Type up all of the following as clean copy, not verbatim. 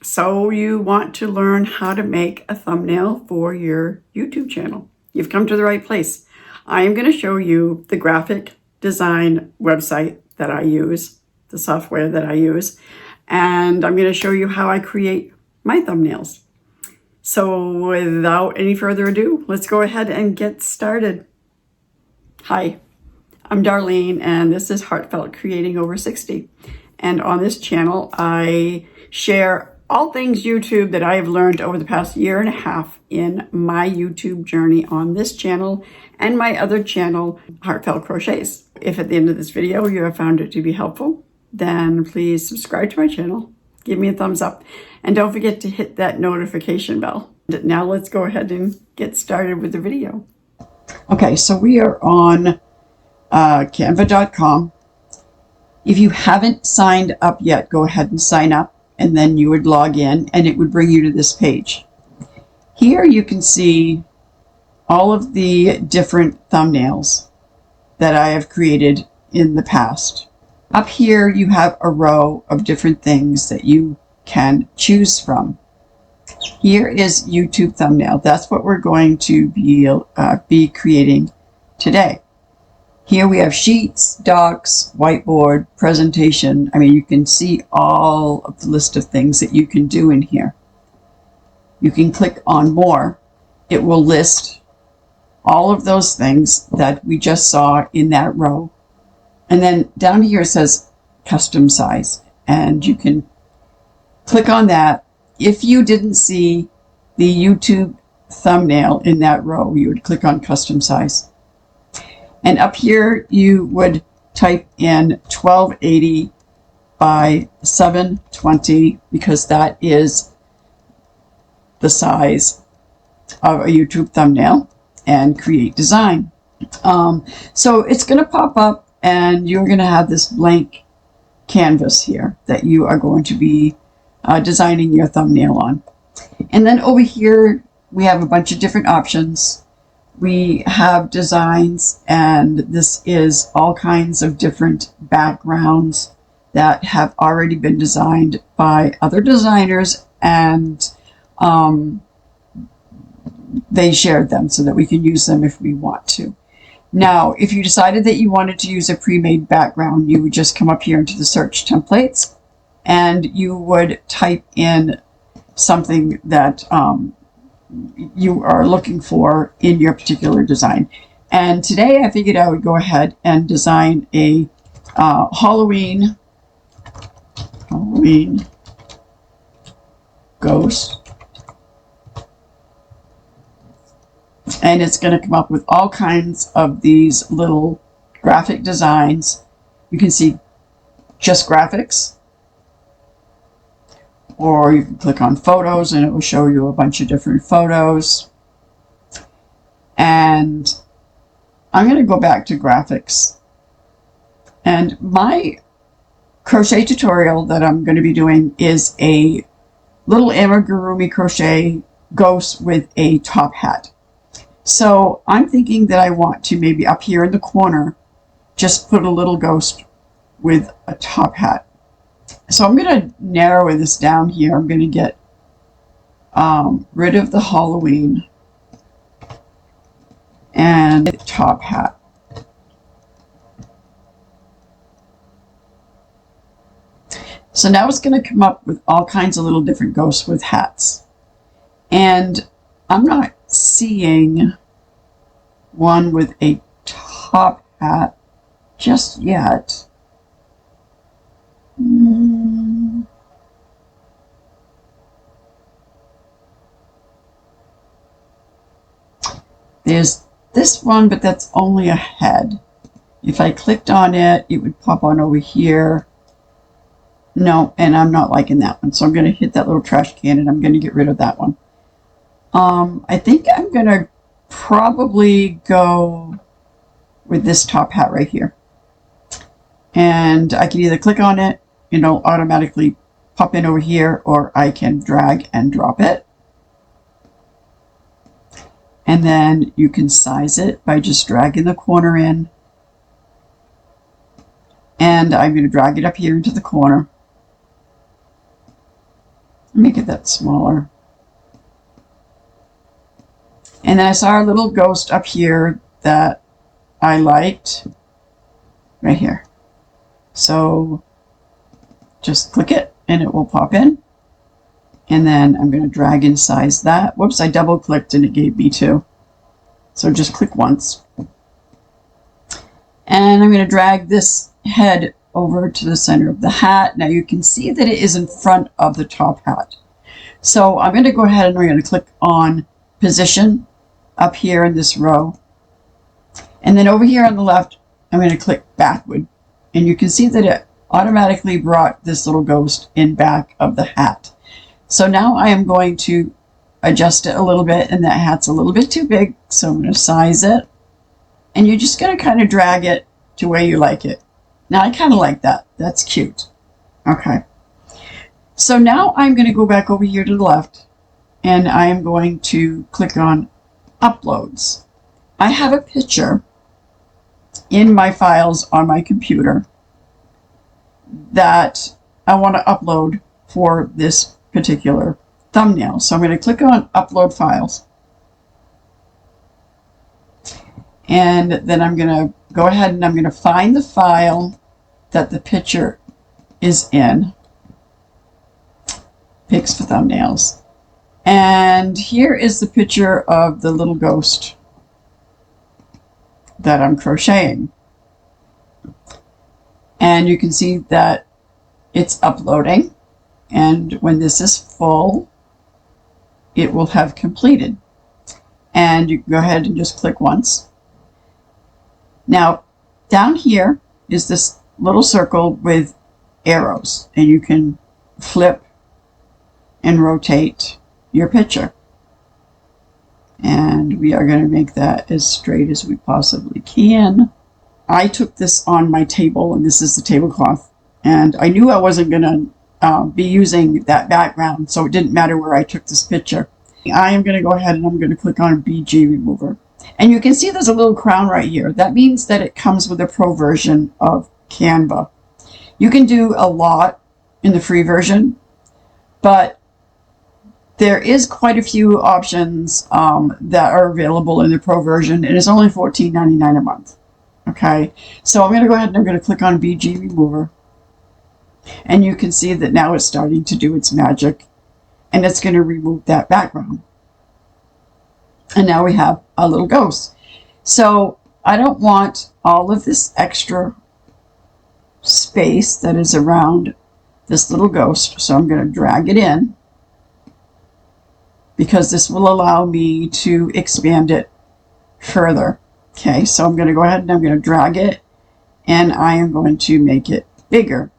So you want to learn how to make a thumbnail for your YouTube channel. You've come to the right place. I am going to show you the graphic design website that I use, the software that I use, and I'm going to show you how I create my thumbnails. So without any further ado, let's go ahead and get started. Hi, I'm Darlene, and this is Heartfelt Creating Over 60. And on this channel, I share all things YouTube that I have learned over the past year and a half in my YouTube journey on this channel and my other channel, Heartfelt Crochets. If at the end of this video you have found it to be helpful, then please subscribe to my channel, give me a thumbs up, and don't forget to hit that notification bell. Now let's go ahead and get started with the video. Okay, so we are on Canva.com. If you haven't signed up yet, go ahead and sign up, and then you would log in and it would bring you to this page. Here you can see all of the different thumbnails that I have created in the past. Up here you have a row of different things that you can choose from. Here is YouTube thumbnail. That's what we're going to be creating today. Here we have sheets, docs, whiteboard, presentation. I mean, you can see all of the list of things that you can do in here. You can click on more. It will list all of those things that we just saw in that row. And then down here it says custom size, and you can click on that. If you didn't see the YouTube thumbnail in that row, you would click on custom size. And up here, you would type in 1280 by 720 because that is the size of a YouTube thumbnail, and create design. So it's going to pop up and you're going to have this blank canvas here that you are going to be designing your thumbnail on. And then over here, we have a bunch of different options. We have designs, and this is all kinds of different backgrounds that have already been designed by other designers, and they shared them so that we can use them if we want to. Now, if you decided that you wanted to use a pre-made background, you would just come up here into the search templates, and you would type in something that you are looking for in your particular design. And today I figured I would go ahead and design a Halloween ghost. And it's going to come up with all kinds of these little graphic designs. You can see just graphics, or you can click on photos and it will show you a bunch of different photos. And I'm going to go back to graphics. And my crochet tutorial that I'm going to be doing is a little amigurumi crochet ghost with a top hat. So I'm thinking that I want to maybe up here in the corner just put a little ghost with a top hat. So I'm going to narrow this down here. I'm going to get rid of the Halloween and the top hat. So now it's going to come up with all kinds of little different ghosts with hats. And I'm not seeing one with a top hat just yet. There's this one, but that's only a head. If I clicked on it, it would pop on over here. No, and I'm not liking that one. So I'm going to hit that little trash can and I'm going to get rid of that one. I think I'm going to probably go with this top hat right here. And I can either click on it, it'll automatically pop in over here, or I can drag and drop it. And then you can size it by just dragging the corner in. And I'm going to drag it up here into the corner. Make it that smaller. And then I saw a little ghost up here that I liked right here. So just click it and it will pop in. And then I'm going to drag and size that. Whoops, I double clicked and it gave me 2. So just click once. And I'm going to drag this head over to the center of the hat. Now you can see that it is in front of the top hat. So I'm going to go ahead and we're going to click on position up here in this row. And then over here on the left, I'm going to click backward. And you can see that it automatically brought this little ghost in back of the hat. So now I am going to adjust it a little bit, and that hat's a little bit too big, so I'm going to size it. And you're just going to kind of drag it to where you like it. Now I kind of like that. That's cute. Okay. So now I'm going to go back over here to the left, and I am going to click on Uploads. I have a picture in my files on my computer that I want to upload for this particular thumbnail. So I'm going to click on Upload Files. And then I'm going to go ahead and I'm going to find the file that the picture is in. Pics for thumbnails. And here is the picture of the little ghost that I'm crocheting. And you can see that it's uploading. And when this is full, it will have completed. And you can go ahead and just click once. Now, down here is this little circle with arrows, and you can flip and rotate your picture. And we are going to make that as straight as we possibly can. I took this on my table, and this is the tablecloth, and I knew I wasn't going to be using that background, so it didn't matter where I took this picture. I am going to go ahead and I'm going to click on BG Remover. And you can see there's a little crown right here. That means that it comes with a pro version of Canva. You can do a lot in the free version, but there is quite a few options that are available in the pro version. It is only $14.99 a month. Okay, so I'm going to go ahead and I'm going to click on BG Remover. And you can see that now it's starting to do its magic, and it's going to remove that background. And now we have a little ghost. So I don't want all of this extra space that is around this little ghost. So I'm going to drag it in, because this will allow me to expand it further. Okay, so I'm going to go ahead and I'm going to drag it, and I am going to make it bigger.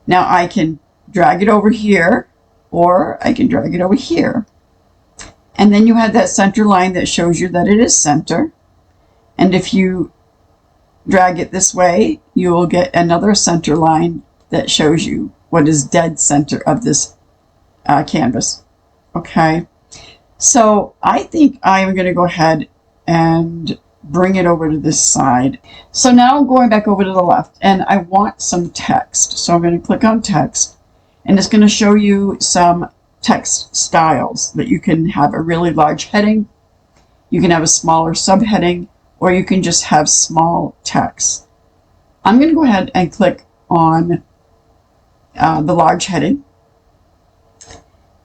Now I can drag it over here, or I can drag it over here. And then you have that center line that shows you that it is center. And if you drag it this way, you will get another center line that shows you what is dead center of this canvas. Okay, so I think I am going to go ahead and bring it over to this side. So now I'm going back over to the left, and I want some text. So I'm going to click on text, and it's going to show you some text styles that you can have a really large heading, you can have a smaller subheading, or you can just have small text. I'm going to go ahead and click on the large heading,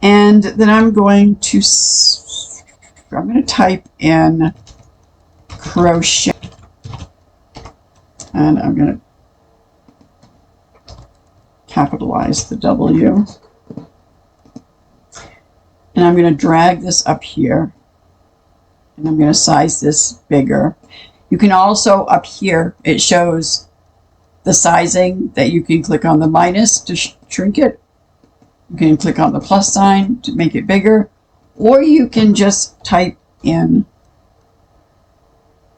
and then I'm going to type in crochet, and I'm going to capitalize the W, and I'm going to drag this up here, and I'm going to size this bigger. You can also, up here, it shows the sizing that you can click on the minus to shrink it. You can click on the plus sign to make it bigger, or you can just type in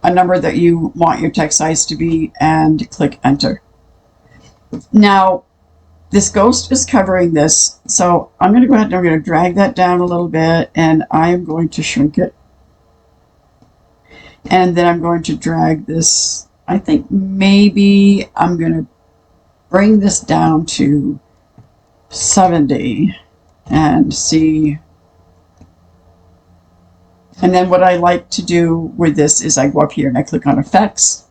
a number that you want your text size to be and click enter. Now, this ghost is covering this, so I'm going to go ahead and I'm going to drag that down a little bit, and I am going to shrink it. And then I'm going to drag this, I think maybe I'm going to bring this down to 70. and see. And then what I like to do with this is I go up here and I click on effects,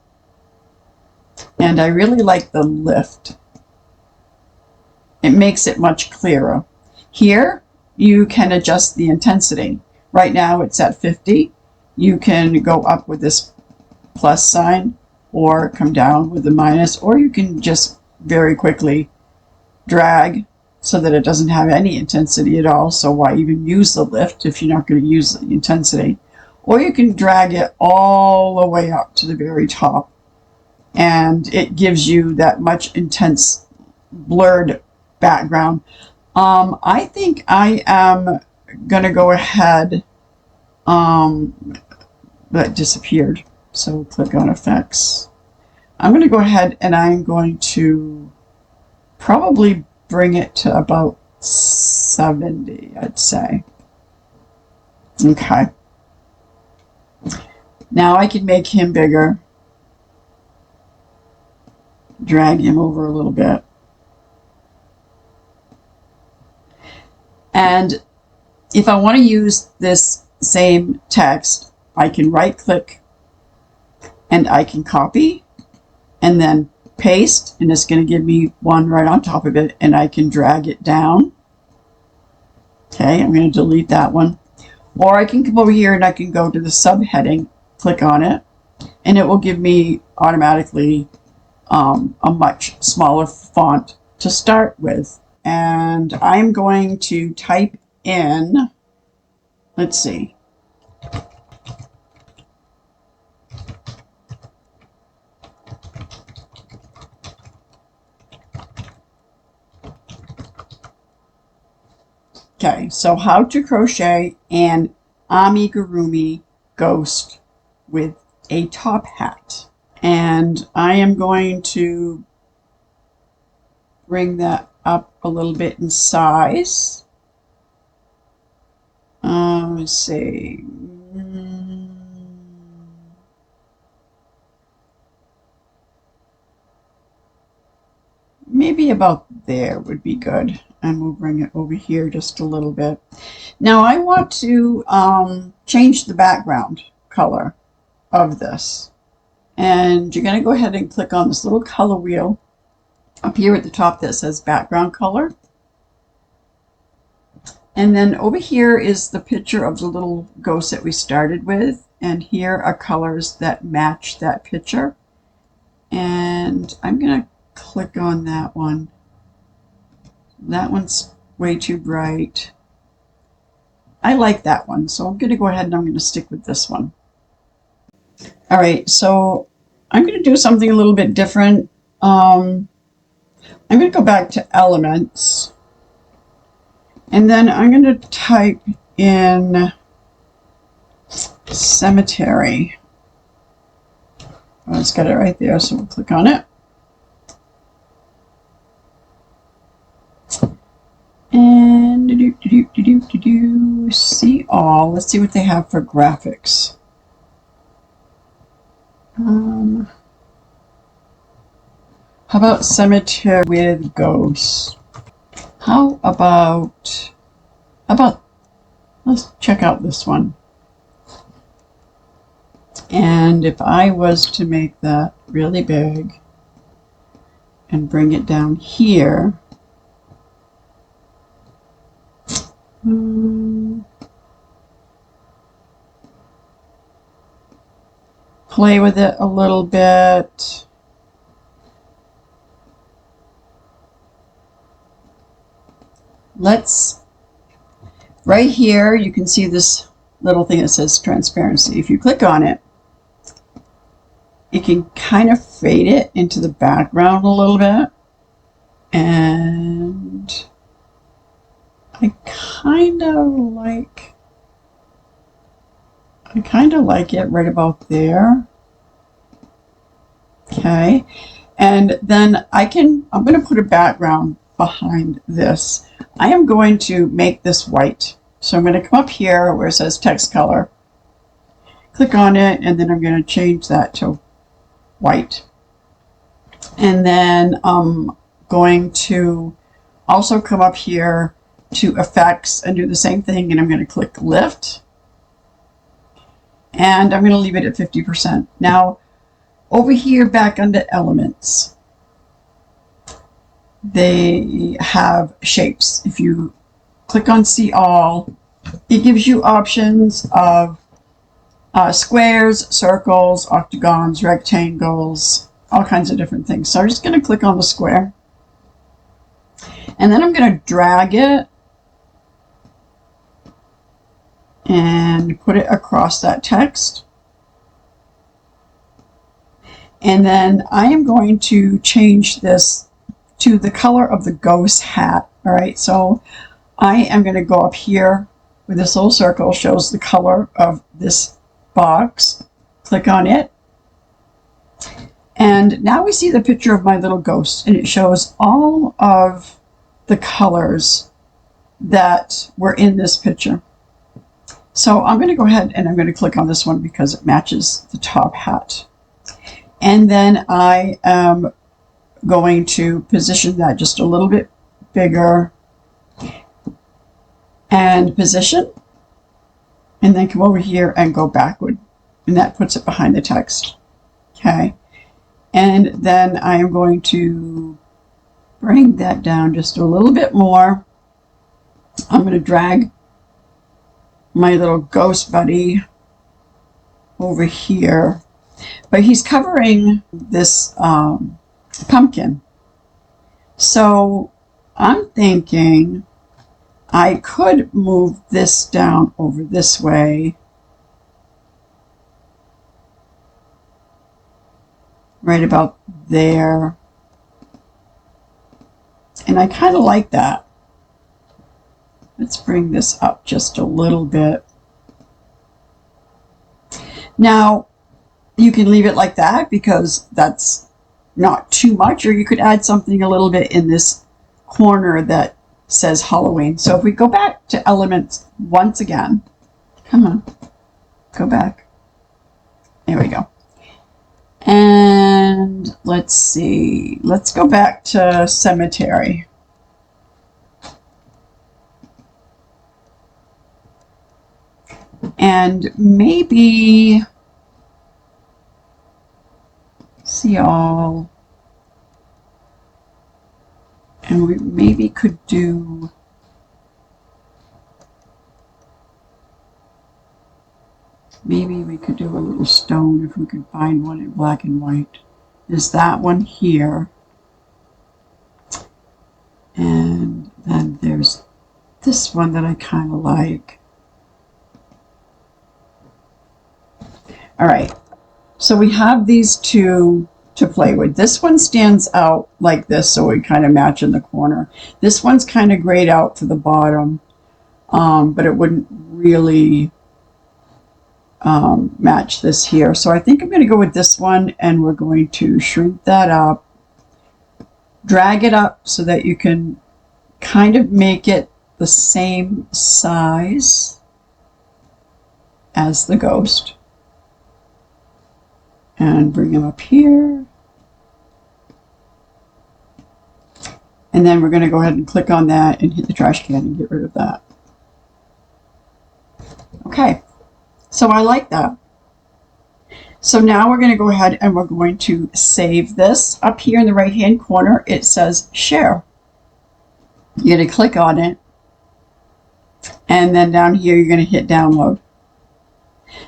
and I really like the lift. It makes it much clearer. Here you can adjust the intensity. Right now it's at 50. You can go up with this plus sign or come down with the minus, or you can just very quickly drag so that it doesn't have any intensity at all. So why even use the lift if you're not going to use the intensity? Or you can drag it all the way up to the very top, and it gives you that much intense blurred background. I think I am going to go ahead. That disappeared. So click on effects. I'm going to go ahead and I'm going to probably bring it to about 70, I'd say. Okay. Now I can make him bigger. Drag him over a little bit. And if I want to use this same text, I can right click and I can copy and then paste, and it's going to give me one right on top of it, and I can drag it down. Okay, I'm going to delete that one. Or I can come over here and I can go to the subheading, click on it, and it will give me automatically a much smaller font to start with. And I'm going to type in, let's see, okay, so how to crochet an amigurumi ghost with a top hat. And I am going to bring that up a little bit in size. Let's see. Maybe about there would be good. And we'll bring it over here just a little bit. Now I want to change the background color of this. And you're going to go ahead and click on this little color wheel up here at the top that says background color. And then over here is the picture of the little ghost that we started with. And here are colors that match that picture. And I'm going to click on that one. That one's way too bright. I like that one, so I'm going to go ahead and I'm going to stick with this one. All right, so I'm going to do something a little bit different. I'm going to go back to elements, and then I'm going to type in cemetery. Oh, it's got it right there, so we'll click on it. And see all. Let's see what they have for graphics. How about cemetery with ghosts? How about let's check out this one. And if I was to make that really big and bring it down here, play with it a little bit. Right here, you can see this little thing that says transparency. If you click on it, it can kind of fade it into the background a little bit. And I kind of like it right about there. Okay. And then I'm going to put a background behind this. I am going to make this white. So I'm going to come up here where it says text color, click on it, and then I'm going to change that to white. And then I'm going to also come up here to effects and do the same thing, and I'm going to click lift, and I'm going to leave it at 50%. Now over here back under elements, they have shapes. If you click on see all, it gives you options of squares, circles, octagons, rectangles, all kinds of different things. So I'm just going to click on the square, and then I'm going to drag it and put it across that text. And then I am going to change this to the color of the ghost hat. All right, so I am going to go up here with this little circle, shows the color of this box. Click on it. And now we see the picture of my little ghost, and it shows all of the colors that were in this picture. So I'm going to go ahead and I'm going to click on this one because it matches the top hat. And then I am going to position that just a little bit bigger and position, and then come over here and go backward, and that puts it behind the text. Okay, and then I am going to bring that down just a little bit more. I'm going to drag my little ghost buddy over here, but he's covering this pumpkin. So I'm thinking I could move this down over this way, right about there, and I kind of like that. Let's bring this up just a little bit. Now, you can leave it like that because that's not too much, or you could add something a little bit in this corner that says Halloween. So if we go back to elements once again, come on, go back. There we go. And let's see, let's go back to cemetery. And maybe see all, and we maybe could do a little stone if we could find one in black and white. There's that one here, and then there's this one that I kind of like. All right, so we have these two to play with. This one stands out like this, so we kind of match in the corner. This one's kind of grayed out to the bottom, but it wouldn't really match this here. So I think I'm going to go with this one, and we're going to shrink that up, drag it up so that you can kind of make it the same size as the ghost. And bring him up here. And then we're going to go ahead and click on that and hit the trash can and get rid of that. Okay, so I like that. So now we're going to go ahead and we're going to save this. Up here in the right hand corner, it says share. You're going to click on it. And then down here, you're going to hit download.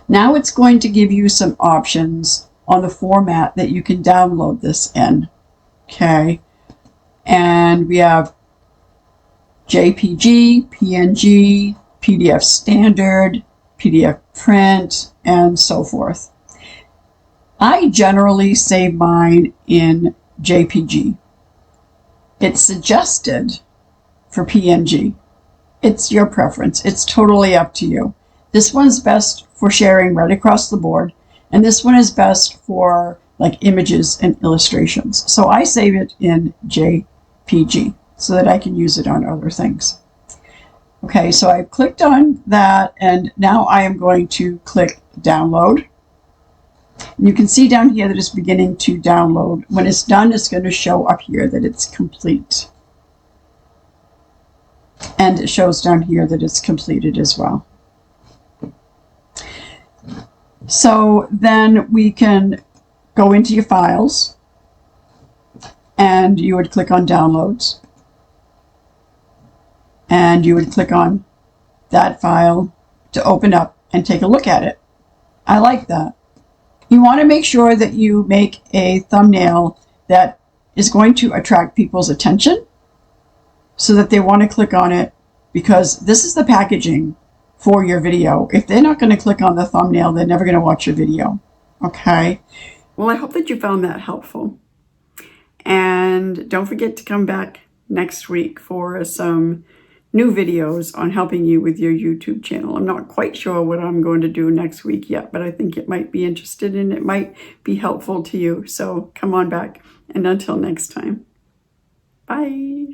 Now it's going to give you some options on the format that you can download this in. Okay, and we have JPG, PNG, PDF standard, PDF print, and so forth. I generally save mine in JPG. It's suggested for PNG. It's your preference. It's totally up to you. This one's best for sharing right across the board, and this one is best for like images and illustrations. So I save it in JPG so that I can use it on other things. Okay, so I've clicked on that, and now I am going to click download. And you can see down here that it's beginning to download. When it's done, it's going to show up here that it's complete. And it shows down here that it's completed as well. So then we can go into your files and you would click on downloads and you would click on that file to open up and take a look at it. I like that. You want to make sure that you make a thumbnail that is going to attract people's attention so that they want to click on it, because this is the packaging for your video. If they're not going to click on the thumbnail, they're never going to watch your video. Okay? Well, I hope that you found that helpful. And don't forget to come back next week for some new videos on helping you with your YouTube channel. I'm not quite sure what I'm going to do next week yet, but I think it might be interested and it might be helpful to you. So come on back. And until next time, bye.